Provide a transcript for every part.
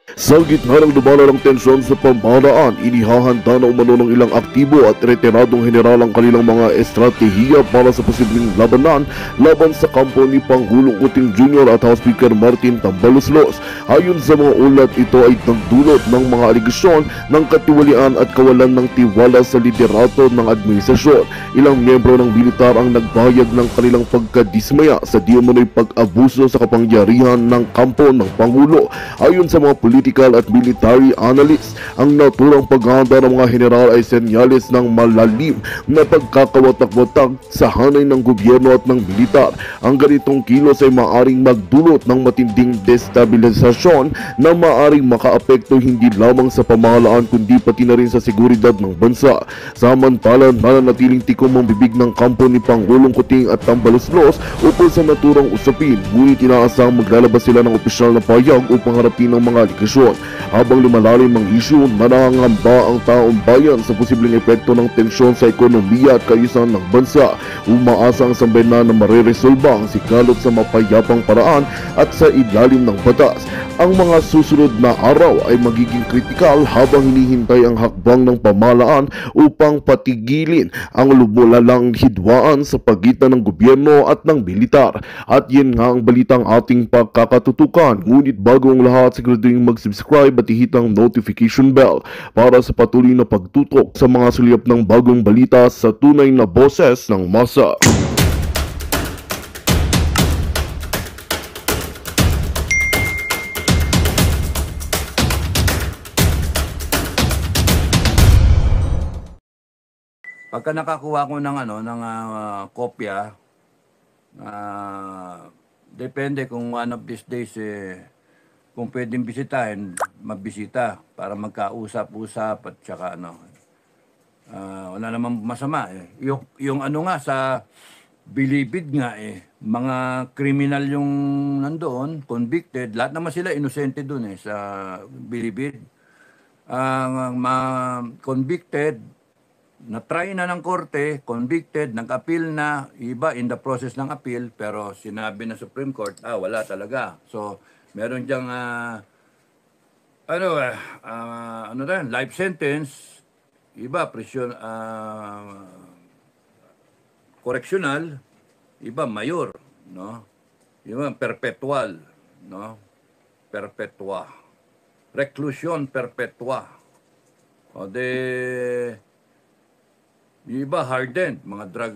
Sa gitna ng lumalalang tensyon sa pamahalaan, inihahanda na umano ng ilang aktibo at retiradong general ang kanilang mga estratehiya para sa posibleng laban sa kampo ni Pangulong Kuting Jr. at House Speaker Martin Tambaloslos. Ayon sa mga ulat, ito ay nagdulot ng mga aligasyon ng katiwalian at kawalan ng tiwala sa liderato ng administrasyon. Ilang miyembro ng militar ang nagbayag ng kanilang pagkadismaya sa di umano'y pag-abuso sa kapangyarihan ng kampo ng Pangulo. Ayon sa mga political at military analysts, ang naturang paghahanda ng mga general ay senyales ng malalim na pagkakawatak-watak sa hanay ng gobyerno at ng militar. Ang ganitong kilos ay maaring magdulot ng matinding destabilisasyon na maaring makaapekto hindi lamang sa pamahalaan kundi pati na rin sa seguridad ng bansa. Samantalang nananatiling tikom ang bibig ng kampo ni Pangulong Kuting at Tambaloslos ukol sa naturang usapin, ngunit inaasahang maglalabas sila ng opisyal na payag upang harapin ang mga aligasyon. Habang lumalalim ang isyu, nanangamba ang taong bayan sa posibleng epekto ng tensyon sa ekonomiya at kaayusan ng bansa. Umaasa ang sambayanan na mareresolba ang sigalot sa mapayapang paraan at sa ilalim ng batas. Ang mga susunod na araw ay magiging kritikal habang hinihintay ang hakbang ng pamahalaan upang patigilin ang lumulalang hidwaan sa pagitan ng gobyerno at ng militar. At yan nga ang balitang ating pagkakatutukan. Ngunit bago ang lahat, siguraduhin mag-subscribe at ihit ang notification bell para sa patuloy na pagtutok sa mga sulyap ng bagong balita sa tunay na boses ng masa. Pagka nakakuha ko ng kopya, depende kung one of these days kung pwedeng bisitahin, magbisita para magkausap-usap at saka wala namang masama eh. Yung nga sa Bilibid nga mga criminal yung nandoon, convicted, lahat naman sila inosente doon sa Bilibid. Ang convicted, na-try na ng korte, convicted, nag-appeal na, iba in the process ng appeal, pero sinabi ng Supreme Court, wala talaga. So, meron diyang, life sentence, iba, prison, correctional, iba, mayor, no? Iba, perpetual, no? Perpetua. Reclusion perpetua. O iba hardened, mga drug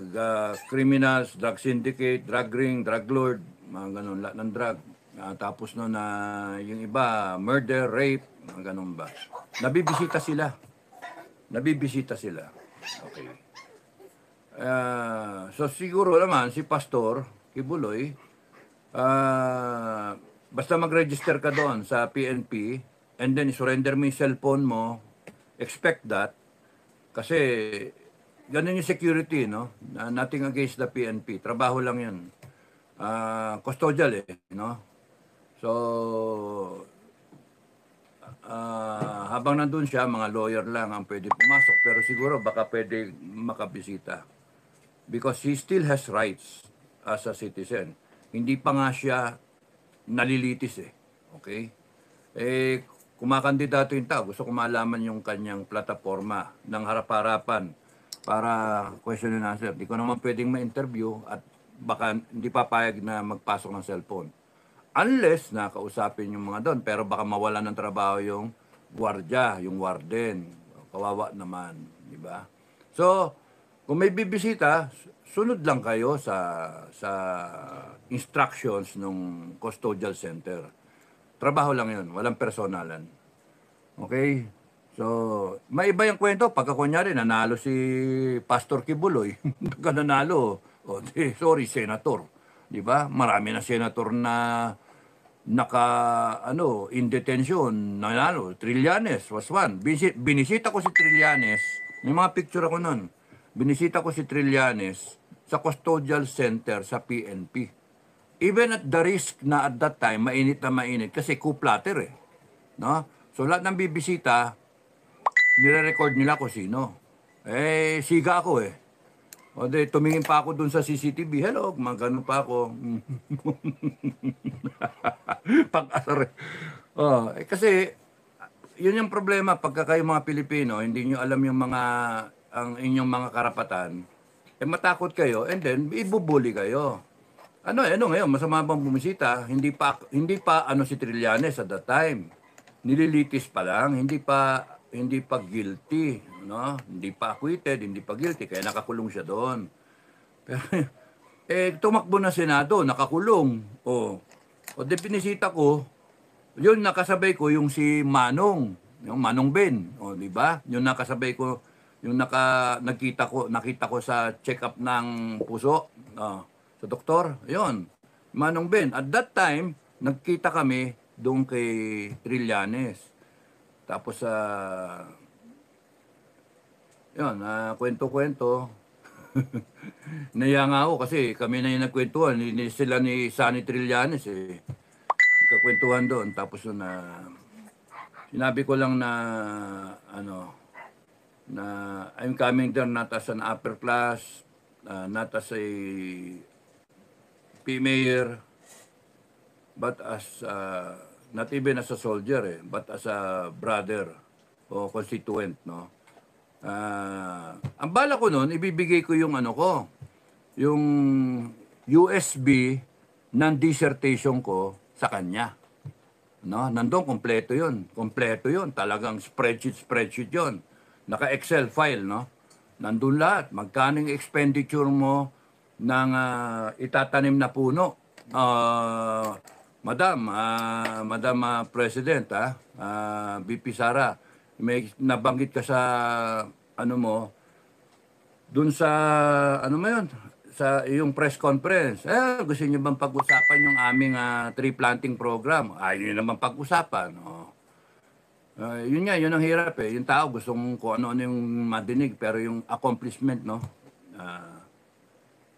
criminals, drug syndicate, drug ring, drug lord, mga ganun, lahat ng drug. Tapos yung iba, murder, rape, mga ganun ba. Nabibisita sila. Okay. So siguro naman, si Pastor Kibuloy, basta mag-register ka doon sa PNP, and then surrender mo yung cellphone mo, expect that, kasi ganun yung security, no? Nothing against the PNP. Trabaho lang yun. Custodial no? So, habang nandun siya, mga lawyer lang ang pwede pumasok. Pero siguro baka pwede makabisita. Because he still has rights as a citizen. Hindi pa nga siya nalilitis Okay? Kumakandidato yung tao. Gusto ko malaman yung kanyang plataforma ng harap-harapan para question and answer. Di ko naman pwedeng ma-interview at baka hindi papayag na magpasok ng cellphone. Unless nakausapin yung mga doon, pero baka mawalan ng trabaho yung gwardiya, yung warden. Kawawa naman, di ba? So, kung may bibisita, sunod lang kayo sa instructions ng custodial center. Trabaho lang yun, walang personalan. Okay? So, may iba yung kwento. Pagka kunyari, nanalo si Pastor Kibuloy, pagka nanalo, sorry, senator. Di ba? Marami na senator na in detention, nanalo. Trillanes was one. Binisita ko si Trillanes. May mga picture ako nun. Binisita ko si Trillanes sa custodial center sa PNP. Even at the risk na at that time, mainit na mainit, kasi coup-platter No? So, lahat ng bibisita, nire-record nila ko sino. Siga ako O tumingin pa ako dun sa CCTV. Hello, magano pa ako. Pag-asar. Kasi yun yung problema pagka kayo mga Pilipino, hindi nyo alam yung mga ang inyong mga karapatan, matakot kayo and then ibubuli kayo. Ano ngayon, masama bang bumisita? Hindi pa ano si Trillanes at that time. Nililitis pa lang, hindi pa guilty, no? Hindi pa acquitted, hindi pa guilty kaya nakakulong siya doon. Pero tumakbo na Senado, nakakulong. O de pinisita ko, yun nakasabay ko yung si Manong, yung Manong Ben, di ba? Yung nakasabay ko, yung nakita ko sa check-up ng puso, sa doktor, yun. Manong Ben. At that time, nagkita kami doon kay Trillanes. Tapos yun, kwento-kwento. Naya nga ako kasi kami na yung nagkwentuhan. Sila ni Sunny Trillanes kakwentuhan doon. Tapos sinabi ko lang na na I'm coming there not as an upper class, not as a mayor, but as not even as a soldier but as a brother o constituent, no. Ang bala ko noon, ibibigay ko yung yung USB ng dissertation ko sa kanya. No, nandoon kompleto 'yun. Kompleto 'yun. Talagang spreadsheet 'yun. Naka-Excel file, no. Nandoon lahat, magkano yung expenditure mo ng itatanim na puno. Madam President, VP Sara, may nabanggit ka sa dun sa sa iyong press conference. Gusto niyo bang pag-usapan yung aming tree planting program? Ayaw niyo naman pag-usapan. Yun ang hirap Yung tao gustong kung ano yung madinig, pero yung accomplishment, no?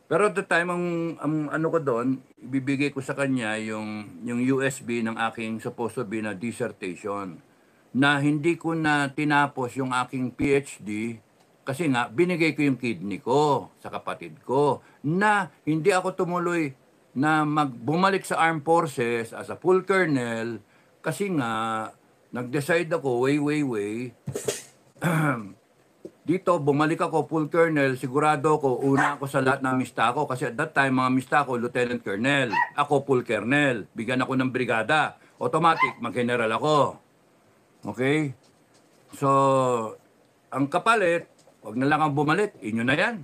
Pero at the time, ang ano ko doon, ibibigay ko sa kanya yung USB ng aking supposed to be na dissertation na hindi ko na tinapos yung aking PhD kasi nga binigay ko yung kidney ko sa kapatid ko na hindi ako tumuloy na bumalik sa armed forces as a full colonel kasi nga nag-decide ako way dito bumalik ako full colonel, sigurado ako una ako sa lahat ng mista ko kasi at that time mga mista ko lieutenant colonel, ako full colonel, bigyan ako ng brigada, automatic mag-general ako. Okay? So ang kapalit, wag na lang ang bumalik, inyo na yan.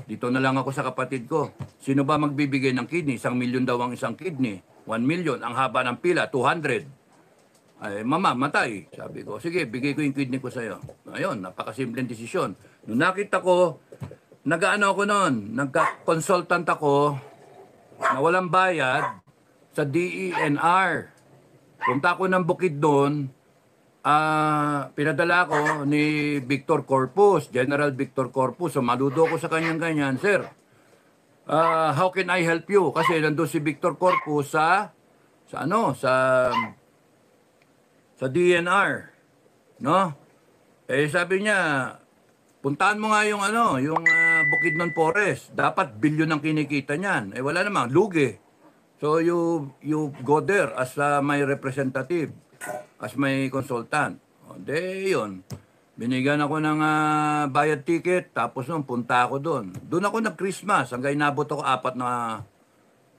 Dito na lang ako sa kapatid ko. Sino ba magbibigay ng kidney? 1 milyon daw ang isang kidney. 1 million. Ang haba ng pila, 200. Ay, mama, matay. Sabi ko, sige, bigay ko yung kidney ko sa'yo. Ayun, napakasimpleng desisyon. Nung nakita ko, ako noon, nagka-consultant ako na walang bayad sa DENR. Punta ako ng bukid doon, pinadala ko ni Victor Corpus, General Victor Corpus. So maludo ko sa kanyang ganyan, sir. How can I help you? Kasi nandoon si Victor Corpus sa DNR, no? Sabi niya, puntahan mo nga yung Bukidnon Forest. Dapat bilyon ang kinikita niyan. Wala namang lugi. So you go there as my representative, as my consultant. Yun. Binigyan ako ng bayad ticket, tapos nung punta ako doon. Doon ako nag-Christmas, hanggang inabot ako 4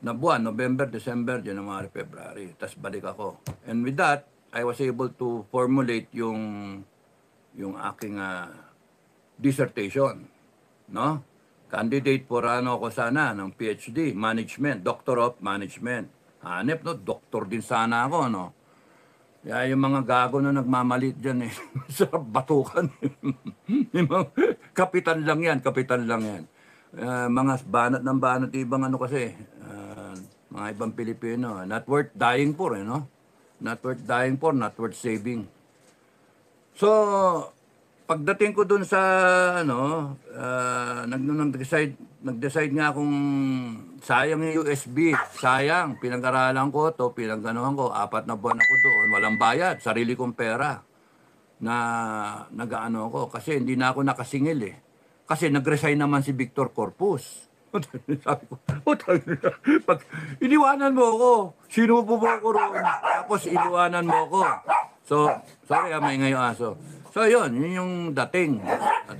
na buwan, November, December, January, February. Tapos balik ako. And with that, I was able to formulate yung aking dissertation. No? Candidate for ako sana ng PhD, Management, Doctor of Management. Hanep, no? Doktor din sana ako, no? Kaya yung mga gago na nagmamalit dyan sarap batukan. Kapitan lang yan. Mga banat ng banat ibang kasi, mga ibang Pilipino, not worth dying for, no? Not worth dying for, not worth saving. So, pagdating ko dun sa, nag-decide nga akong sayang yung USB. Sayang, pinag-aralan ko to, pinag-ganuhan ko, 4 na buwan ako doon, walang bayad, sarili kong pera na nag-ano ako. Kasi hindi na ako nakasingil Kasi nag-resign naman si Victor Corpus. Sabi ko, pag iniwanan mo ako, sinubo mo ako roon, tapos iniwanan mo ako. So, sorry maingay yung aso. So, yun yung dating. At,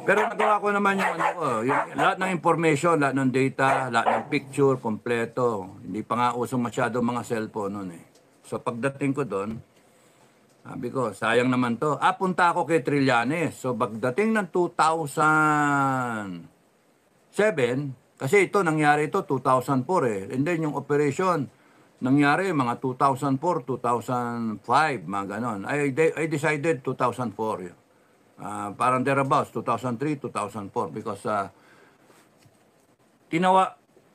pero nagawa ko naman yung ano ko, yung lahat ng information, lahat ng data, lahat ng picture, kompleto. Hindi pa nga uso masyado mga cellphone noon eh. So pagdating ko doon, sabi ko, sayang naman to. Punta ako kay Trillanes. So pagdating ng 2007, kasi ito, nangyari ito 2004 eh. And then yung operation, nangyari mga 2004, 2005, mga ganon. I decided 2004 yun. Parang thereabouts, 2003, 2004 because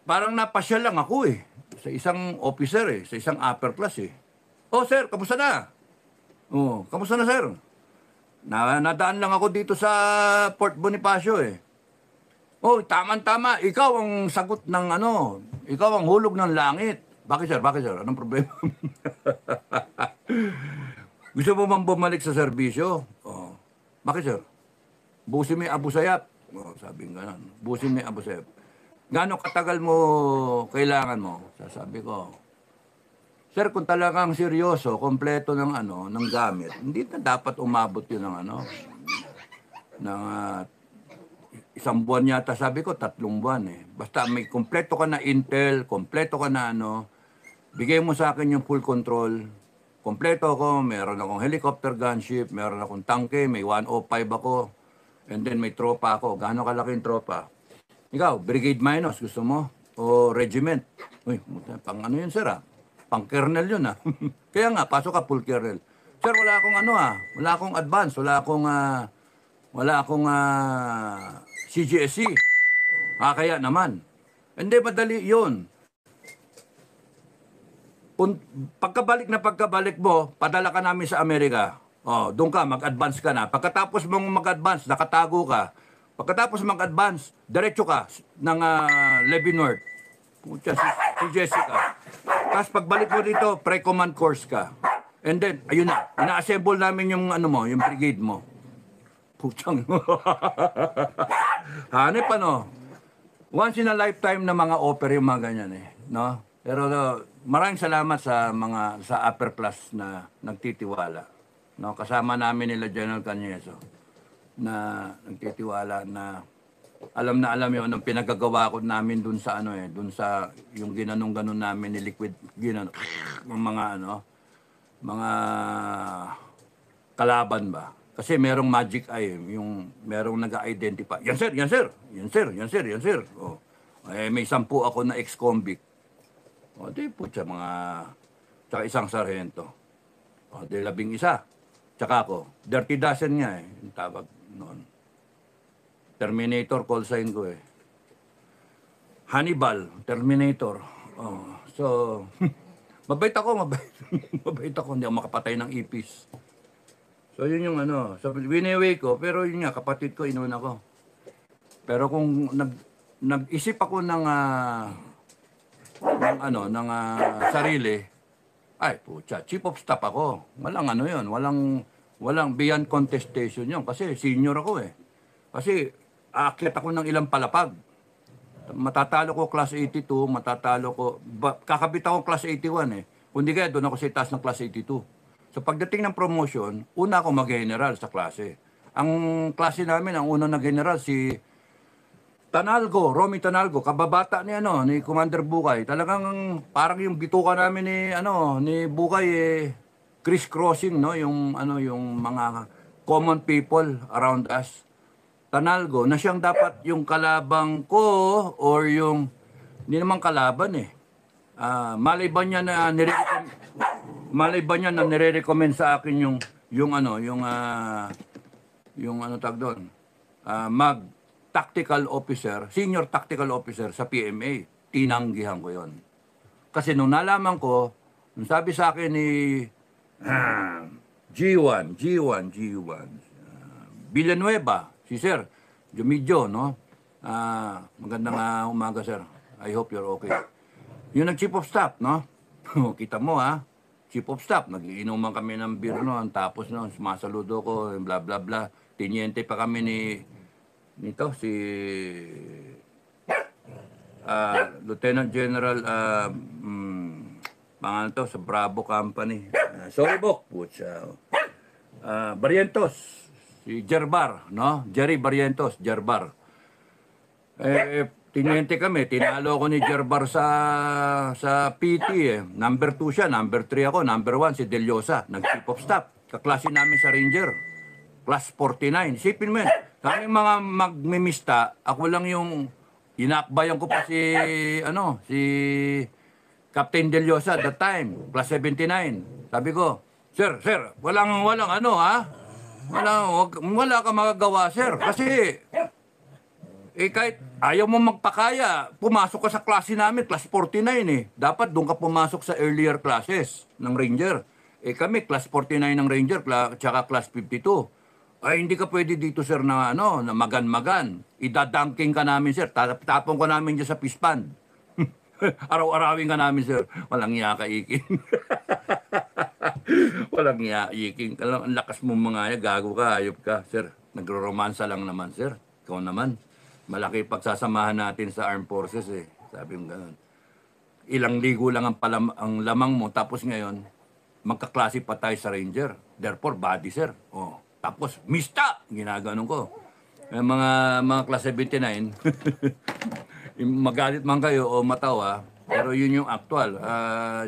parang napasyal lang ako eh sa isang officer eh, sa isang upper class eh. Oh sir, kamusta na? Oh, kamusta na sir? Nadaan lang ako dito sa Port Bonifacio eh. Oh, tama-tama, ikaw ang sagot ng ano, ikaw ang hulog ng langit. Bakit sir? Bakit sir? Anong problema? Gusto mo bang bumalik sa serbisyo? Oh. Bakit sir? Busin mo yung Abu Sayyaf. Oh, sabi nga gano'n. Busin mo yung Abu Sayyaf. Gano'ng katagal mo kailangan mo? Sasabi ko, sir, kung talagang seryoso, kompleto ng ano, ng gamit, hindi na dapat umabot yun ng ano, ng isang buwan yata, sabi ko, 3 buwan eh. Basta may kompleto ka na intel, kompleto ka na ano, bigay mo sa akin yung full control. Kompleto ako, meron akong helicopter gunship, meron akong tangke, may 105 ako, and then may tropa ako. Gaano kalaking tropa? Ikaw, brigade minus, gusto mo? O regiment? Uy, pang ano yun, sir ah? Pang kernel yun ah. Kaya nga, pasok ka full kernel. Sir, wala akong ano ah, wala akong advance, wala akong CGSC. Kaya naman. Hindi, madali yun. Pagkabalik mo, padala ka namin sa Amerika. Oh, doon ka, mag-advance ka na. Pagkatapos mong mag-advance, nakatago ka. Pagkatapos mag-advance, diretso ka ng Levy North. Pucha, si Jessica. Tapos pagbalik mo dito, pre-command course ka. And then, ayun na, ina-assemble namin yung ano mo, yung brigade mo. Puchang. Hanip ano. Once in a lifetime na mga offer yung mga ganyan eh, no? Pero maraming salamat sa upper class na nagtitiwala. No, kasama namin nila General Cañeso na nagtitiwala na alam yun ang pinagagawa ko namin dun sa ano eh, dun sa yung ginanong-ganon namin ni liquid ginano mga kalaban ba. Kasi merong magic eye, yung merong nag-identify. Yan sir, yan sir. Yan sir, yan sir, yan sir. Oh. May 10 ako na ex-convict. O, di po siya tsaka isang sarhento. O, di 11. Tsaka ako, dirty dozen nga eh, yung tawag noon. Terminator call sign ko eh. Hannibal, Terminator. Oh, so, mabait ako. Mabait ako, hindi ako makapatay ng ipis. So, yun yung ano, so, wineway ko, pero yun nga, kapatid ko, inuna ko. Pero kung nag-isip ako ng sarili, ay pucha, chief of staff ako. Walang ano yun, walang beyond contestation yun. Kasi senior ako eh. Kasi aakyat ako ng ilang palapag. Matatalo ko class 82, kakabit ako class 81 eh. Kundi kaya doon ako sa itaas ng class 82. So pagdating ng promotion, una ako mag-general sa klase. Ang klase namin, ang unang nag-general si Romy Tanalgo, kababata ni ni Commander Bukay. Talagang parang yung bituka namin ni Bukay criss-crossing yung mga common people around us. Tanalgo na siyang dapat yung kalabang ko or yung hindi naman kalaban eh. Malay ba niya na nire-recommend sa akin yung tag doon. Tactical officer, senior tactical officer sa PMA. Tinanggihan ko yon. Kasi nung nalaman ko, nung sabi sa akin ni G1, Villanueva, si Sir Jumidjo, no? Magandang umaga, Sir. I hope you're okay. Yung nag-chief of staff, no? Kita mo, chief of staff, nagiinuman kami ng beer noon, tapos noon, sumasaludo ko, bla bla bla. Tiniente pa kami ni nito si Lieutenant General pangalan to sa Bravo Company. Sorry Bok, putya. Barrientos, si Jerbar, no? Jerry Barrientos, Jerbar. Tiniente kami, tinalo ko ni Jerbar sa PT eh. Number 2 siya, number 3 ako, number 1 si Deliosa, nag-chief of staff. Kaklase namin sa Ranger, class 49. Isipin mo yan, kami mga magmimista, ako lang yung inakbayan ko pa si Captain Deliosa at that time, class 79. Sabi ko, sir, walang ano ha? Wala ka magagawa, sir. Kasi, kahit ayaw mo magpakaya, pumasok ka sa klase namin, class 49 eh. Dapat doon ka pumasok sa earlier classes ng Ranger. Kami, class 49 ng Ranger, tsaka class 52. Hindi ka pwede dito, sir, na magan-magan. Idadunking ka namin, sir. Tapong ka namin dyan sa pispan. Araw-arawin ka namin, sir. Walang iya ka, Iking. Walang iya, Iking. Ang lakas mo mga gago ka, ayop ka, sir. Nagro-romansa lang naman, sir. Ikaw naman. Malaki pagsasamahan natin sa armed forces, eh. Sabi mo gano'n. Ilang ligo lang ang lamang mo, tapos ngayon, magkaklase pa tayo sa Ranger. Therefore, body, sir. Tapos, mista! Ginaganon ko. Mga class 79, magalit man kayo o matawa, pero yun yung actual.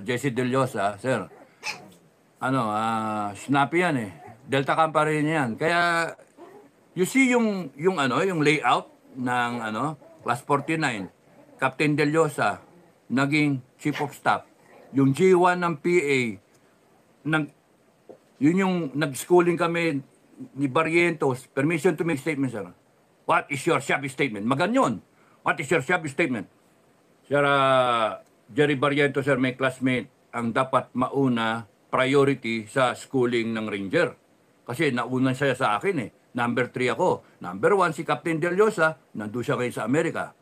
Jesse Deliosa, sir. Snappy yan eh. Delta Company yan. Kaya, you see yung layout ng class 49, Captain Deliosa, naging chief of staff. Yung G1 ng PA, yun yung nag-schooling kami ni Barrientos, permission to make statement, sir. What is your shabby statement? Maganyon. What is your shabby statement? Sir, Jerry Barrientos, sir, may classmate, ang dapat mauna priority sa schooling ng Ranger. Kasi nauna siya sa akin eh. Number 3 ako. Number 1 si Captain Deliosa, nandun siya kayo sa Amerika.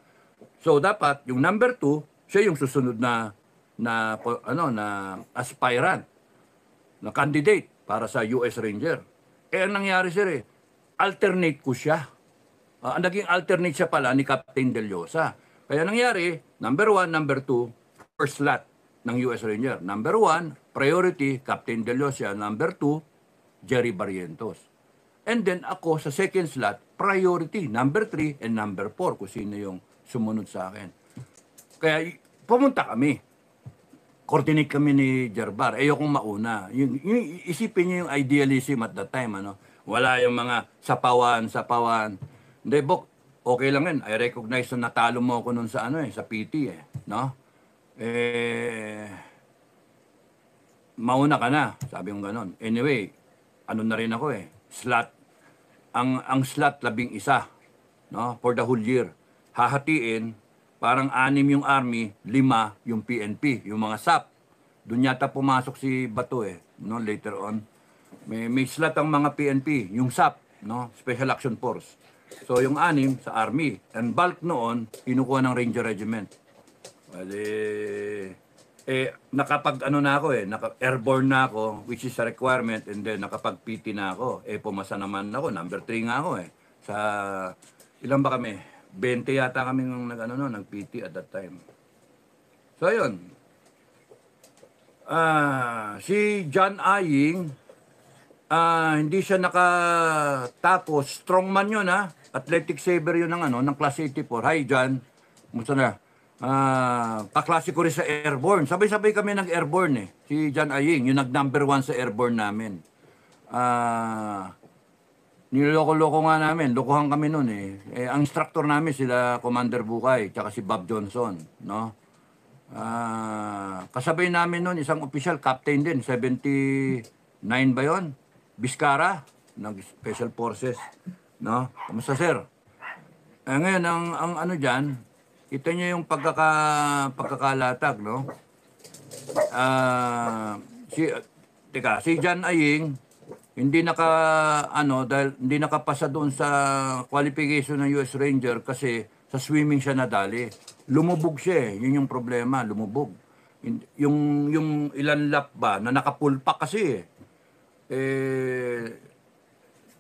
So dapat yung number 2, siya yung susunod na aspirant, na candidate para sa US Ranger. Ang nangyari, sir, alternate ko siya. Naging alternate siya pala ni Captain Deliosa. Kaya nangyari, number 1, number 2, first slot ng US Ranger. Number 1, priority, Captain Deliosa. Number 2, Jerry Barrientos. And then ako sa second slot, priority, number 3 and number 4, kung sino yung sumunod sa akin. Kaya pumunta kami. Coordinate kami ni Jerbar. Ayokong mauna. Isipin niyo yung idealism at that time. Wala yung mga sapawan. Hindi, Bok, okay lang yan. I recognize na natalo mo ako nun sa sa PT no? Mauna ka na. Sabi ko ganon. Anyway, na rin ako slot. Ang slot 11, no? For the whole year. Hahatiin, parang 6 yung Army, 5 yung PNP, yung mga SAP. Doon yata pumasok si Bato no? Later on. May slot ang mga PNP, yung SAP, no? Special Action Force. So yung 6 sa Army. And bulk noon, kinukuha ng Ranger Regiment. Nakapag na ako airborne na ako, which is a requirement, and then nakapag PT na ako. Pumasa naman ako, number 3 nga ako Sa, ilan ba kami? 20 yata kami nag-PT at that time. So, ayun. Si John Aying, hindi siya nakatapos. Strongman yun, Athletic saver yun ng class 84. Hi, John. Musta na? Kaklase ko rin sa airborne. Sabay-sabay kami nag-airborne Si John Aying, yung nag-number 1 sa airborne namin. Niloloko-loko nga namin, lokohan kami noon ang instructor namin sila Commander Bukay, tsaka si Bob Johnson, no? Kasabay namin noon isang official, captain din, 79 ba yon? Vizcara, ng Special Forces, no? Kamusta, sir? Ngayon, ang diyan, kita niyo yung pagkakalatag, no? Si John Aying, hindi dahil hindi nakapasa doon sa qualification ng US Ranger kasi sa swimming siya nadali. Lumubog siya Yun yung problema, lumubog. Yung ilan lap ba na nakapulpak kasi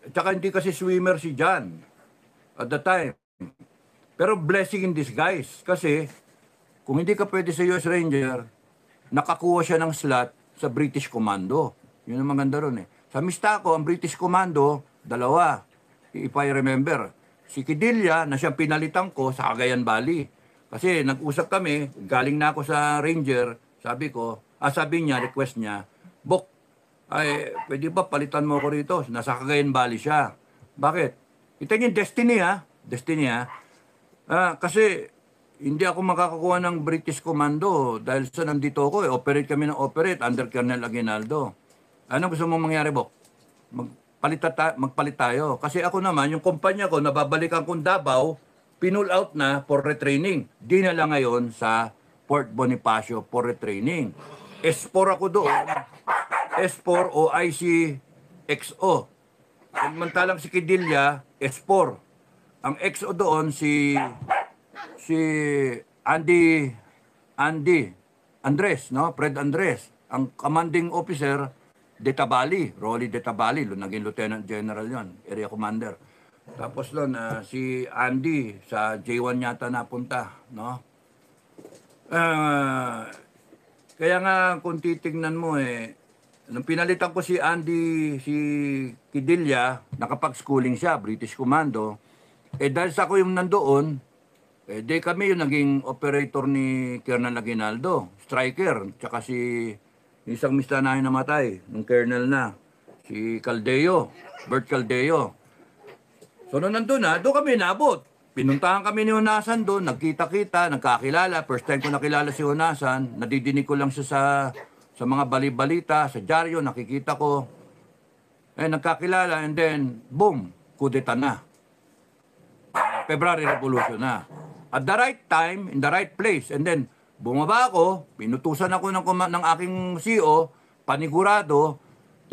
tsaka hindi kasi swimmer si John. at the time. Pero blessing in disguise. Kasi, kung hindi ka pwede sa US Ranger, nakakuha siya ng slot sa British Commando. Yun ang maganda ron eh. Sa Mistako, ang British Commando, dalawa. If I remember. Si Kidilya, na siyang pinalitan ko sa Cagayan Valley. Kasi nag-usap kami, galing na ako sa Ranger, sabi niya, request niya, Bok, ay, pwede ba palitan mo ako rito? Nasa Cagayan Valley siya. Bakit? Ito yung destiny ha. Destiny ha. Kasi hindi ako makakakuha ng British Commando dahil sa nandito ako eh. Operate kami ng operate under Colonel Aguinaldo. Ano gusto mong mangyari, Bok? Magpalit tayo. Kasi ako naman, yung kumpanya ko, nababalikan kong Davao, pinull out na for retraining. Di na lang ngayon sa Port Bonifacio for retraining. S4 ako doon. S4 o ICXO. Samantalang si Kidilya, S4. Ang XO doon si Andy Andres, no? Fred Andres. Ang commanding officer, Detabali, Rolly Detabali, naging Lieutenant General yon, Area Commander. Tapos doon, si Andy sa J1 yata napunta, no? Kaya nga kung titingnan mo nung pinalitan ko si Andy, si Kidilya, nakapag-schooling siya, British Commando, dahil sa ako yung nandoon, di kami yung naging operator ni Colonel Aguinaldo, striker, tsaka si isang mista na namatay, nung Colonel na, si Caldeo, Bert Caldeo. So nung nandun doon kami nabot. Pinuntahan kami ni Honasan doon, nagkita-kita, nagkakilala. First time ko nakilala si Honasan, nadidinig ko lang siya sa mga bali-balita, sa dyaryo, nakikita ko. Nagkakilala and then, boom, kudeta na. February Revolution na. At the right time, in the right place. And then, bumaba ako, pinutusan ako ng aking CO, panigurado,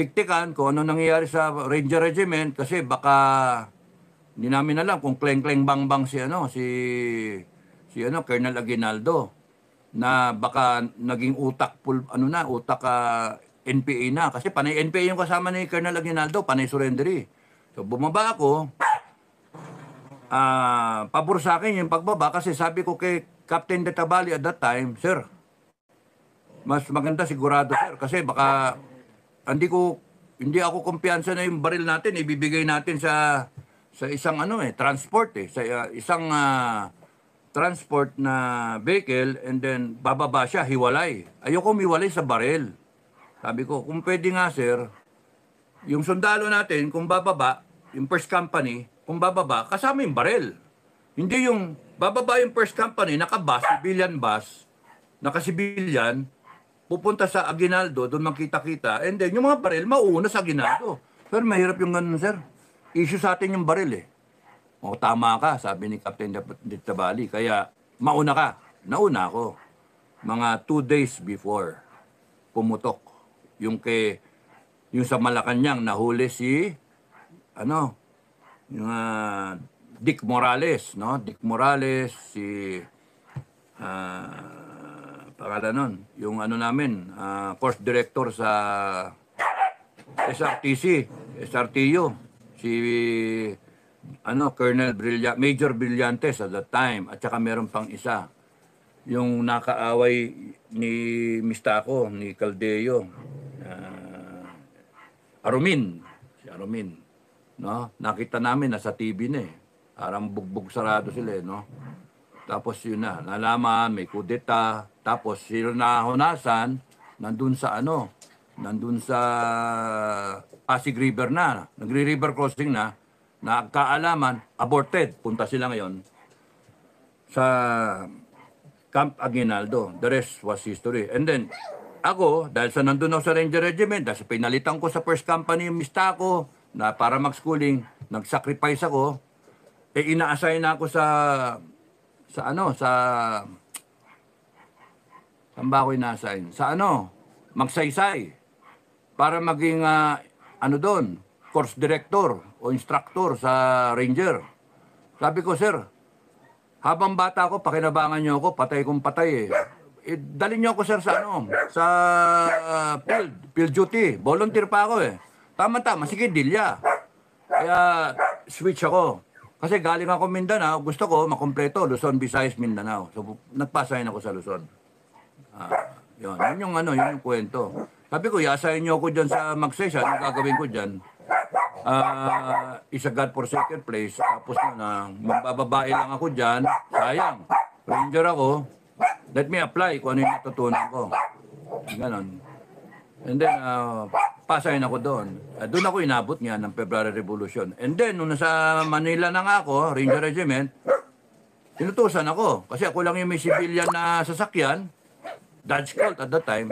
tiktikan kung ano nangyayari sa Ranger Regiment kasi baka hindi namin alam kung kleng-kleng bang-bang si Colonel Aguinaldo na baka naging utak NPA na kasi panay NPA yung kasama ni Colonel Aguinaldo, panay surrendery. So bumaba ako, pabor sa akin yung pagbaba kasi sabi ko kay Captain Detabali at that time, Sir, mas maganda sigurado sir kasi baka hindi ako kumpiyansa na yung baril natin ibibigay natin sa isang transport sa isang transport na vehicle and then bababa siya, hiwalay. Ayoko miwalay sa baril. Sabi ko, kung pwede nga sir, yung sundalo natin, kung bababa, yung first company, kung bababa, kasama yung baril. Hindi yung bababa yung first company, naka-bus, civilian bus, naka-civilian, pupunta sa Aguinaldo, doon makita-kita, and then yung mga baril, mauuna sa Aguinaldo. Sir, mahirap yung ganun sir. Issue sa atin yung baril O, tama ka, sabi ni Captain Detabali. Kaya, mauna ka. Nauna ako. Mga 2 days before, pumutok. Yung sa Malacanang, nahuli si, yung Dick Morales, no? Dick Morales, si, pangalan nun, yung course director sa SRTU, si Colonel Major Brillantes at that time, at saka meron pang isa, yung nakaaway ni Mistako, ni Caldeo, si Arumin, no? Nakita namin nasa TV na parang bugbog sarado sila no? Tapos yun nalaman, may kudeta, tapos sila na Honasan, nandun sa Pasig River na, nagre-river crossing na, nagkaalaman, aborted. Punta sila ngayon sa Camp Aguinaldo. The rest was history. And then, ako, dahil sa nandun ako sa Ranger Regiment, dahil sa pinalitan ko sa first company yung Mistako, na para mag-schooling, nag-sacrifice ako, ina-assign na ako saan ba ako ina-assign? Magsaysay. Para maging, doon, course director o instructor sa Ranger. Sabi ko, sir, habang bata ako, pakinabangan niyo ako, patay kong patay dalhin niyo ako, sir, sa field duty. Volunteer pa ako Tama-tama, sige, Dilya. Kaya, switch ako. Kasi galing ako Mindanao, gusto ko makompleto Luzon, Visayas, Mindanao. So nagpasign ako sa Luzon. Yun yung ano, yun yung kwento. Sabi ko, i-assign niyo ako diyan sa Magsaysay, ano gagawin ko diyan? Is a God forsaken place. Tapos na, magbababae lang ako diyan. Sayang. Ranger ako. Let me apply kung ano yung natutunan ko. Ganon. And then, pasign ako doon. Doon ako inabot nga ng February Revolution. And then, nung nasa Manila na nga ako, Ranger Regiment, tinutusan ako. Kasi ako lang yung may civilian na sasakyan. Dodge Colt at that time.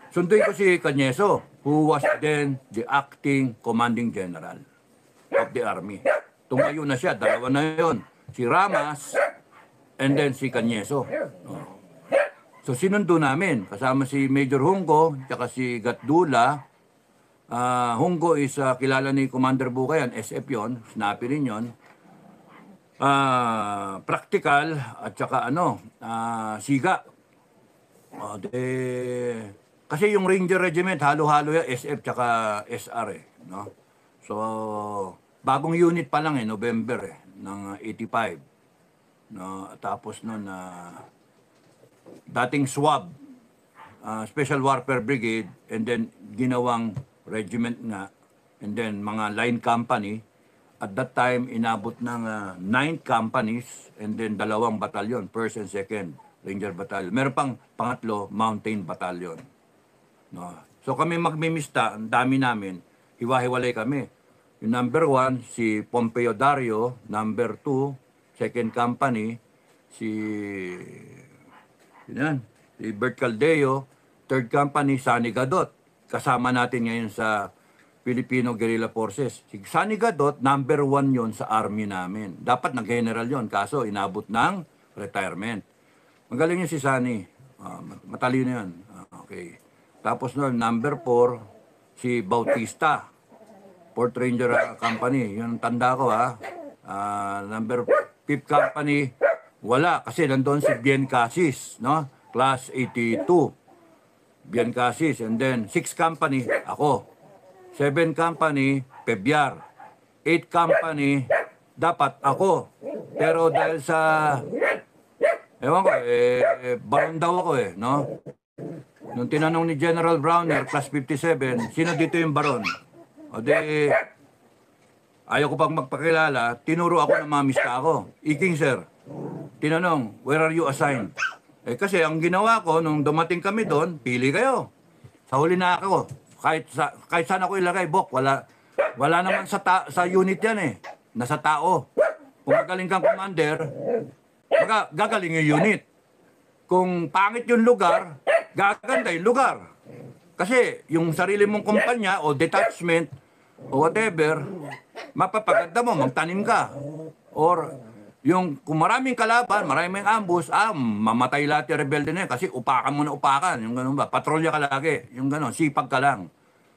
Sunduin ko si Cañeso, who was then the acting commanding general of the army. Tumayo na siya, dalawa na yun. Si Ramas, and then si Cañeso. So sinundo namin, kasama si Major Hunggo, tsaka si Gatdula. Hunggo is kilala ni Commander Bukayan, SF yun, snappy rin yun. Practical, at tsaka Siga. Kasi yung Ranger Regiment, halo-halo yan, SF tsaka SR no? So, bagong unit pa lang November ng 85. No? Tapos nun, dating SWAB, Special Warfare Brigade, and then ginawang regiment nga, and then mga line company. At that time, inabot ng 9 companies, and then 2 batalyon, 1st and 2nd Ranger Battalion. Meron pang pangatlo, Mountain Battalion. No. So kami magmimista, ang dami namin, hiwa-hiwalay kami. Yung number 1, si Pompeo Dario. Number 2, 2nd Company, si Bert Caldeo. 3rd Company, Sani Gadot. Kasama natin ngayon sa Filipino Guerrilla Forces. Si Sani Gadot, number 1 yon sa army namin. Dapat na general yon, kaso inabot ng retirement. Magaling yun si Sani. Matalino yun. Okay. Tapos nun, number 4, si Bautista. 4th Ranger Company. Yun ang tanda ko number 5th Company, wala. Kasi nandun si Bien Casis, no? Class 82. Bien Casis. And then, 6th Company, ako. 7th Company, Pebyar. 8th Company, dapat ako. Pero dahil sa, ewan ko, baron daw ako no? Nung tinanong ni General Browner, class 57, sino dito yung baron? O di, ayaw ko pang magpakilala, tinuro ako ng mga mista ako. Iking sir, tinanong, where are you assigned? Kasi ang ginawa ko, nung dumating kami doon, pili kayo. Sa huli na ako. Kahit saan ako ilagay, Bok, wala naman sa unit yan Nasa tao. Kung magaling kang commander, gagaling yung unit. Kung pangit yung lugar, gaganda yung lugar. Kasi yung sarili mong kumpanya o detachment o whatever, mapapaganda mo, magtanim ka. Or yung kung maraming kalaban, maraming ambush, mamatay lahat yung rebelde na yun kasi upakan mo na upakan. Yung ganun ba? Patrolya ka lagi. Yung ganun, sipag ka lang.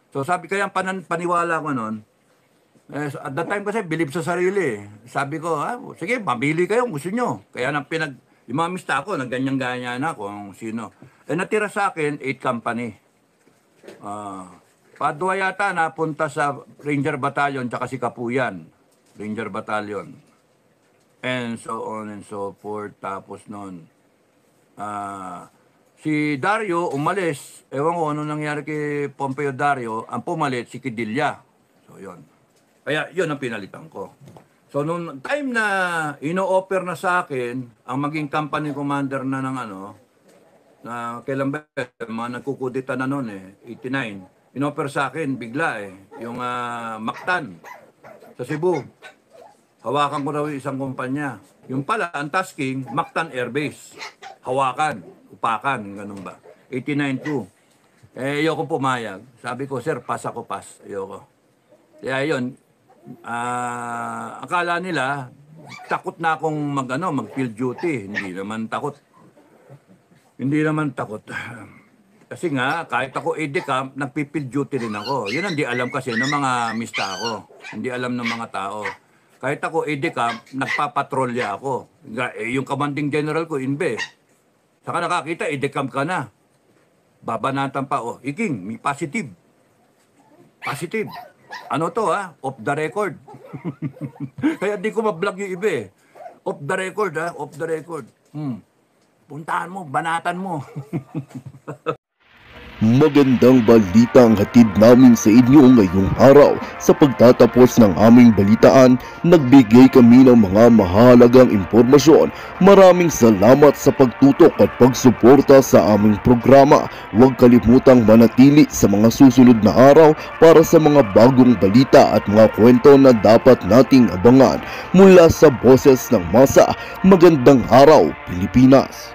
So sabi kaya paniwala ko nun, at that time kasi believe sa sarili. Sabi ko, sige, mamili kayo kung gusto nyo. Kaya yung mga mista ako, nagganyan-ganyan na kung sino. Natira sa akin, 8 company. Padua yata napunta sa Ranger Battalion tsaka si Kapuyan. Ranger Battalion. And so on and so forth. Tapos nun, si Dario umalis. Ewan ko ano nangyari kay Pompeo Dario. Ang pumalit, si Kidilla. So yun. Kaya yun ang pinalitan ko. So, nung time na ino-offer na sa akin, ang maging company commander na ng na kailan ba, mga nagkukudita na noon 89. In-offer sa akin, bigla yung Mactan sa Cebu. Hawakan ko raw yung isang kumpanya. Yung pala, ang tasking, Mactan Air Base. Hawakan, upakan, ganun ba. 89-2. Ayoko pumayag. Sabi ko, sir, pass ako, pass. Ayoko. Kaya yun, akala nila takot na akong mag-field duty. Hindi naman takot. Kasi nga, kahit ako EDCAM, nagpi-field duty rin ako. Yun ang di alam kasi ng mga mista ako. Hindi alam ng mga tao. Kahit ako EDCAM, nagpapatrolya ako. Yung commanding general ko, Inbe. Saka nakakita, EDCAM ka na. Babanatan pa, Iking, may positive. Positive. Ano to Off the record. Kaya di ko ma-vlog yung iba eh. Off the record ha, off the record. Puntahan mo, banatan mo. Magandang balita ang hatid namin sa inyo ngayong araw. Sa pagtatapos ng aming balitaan, nagbigay kami ng mga mahalagang impormasyon. Maraming salamat sa pagtutok at pagsuporta sa aming programa. Huwag kalimutang manatili sa mga susunod na araw para sa mga bagong balita at mga kwento na dapat nating abangan. Mula sa Boses ng Masa, magandang araw Pilipinas!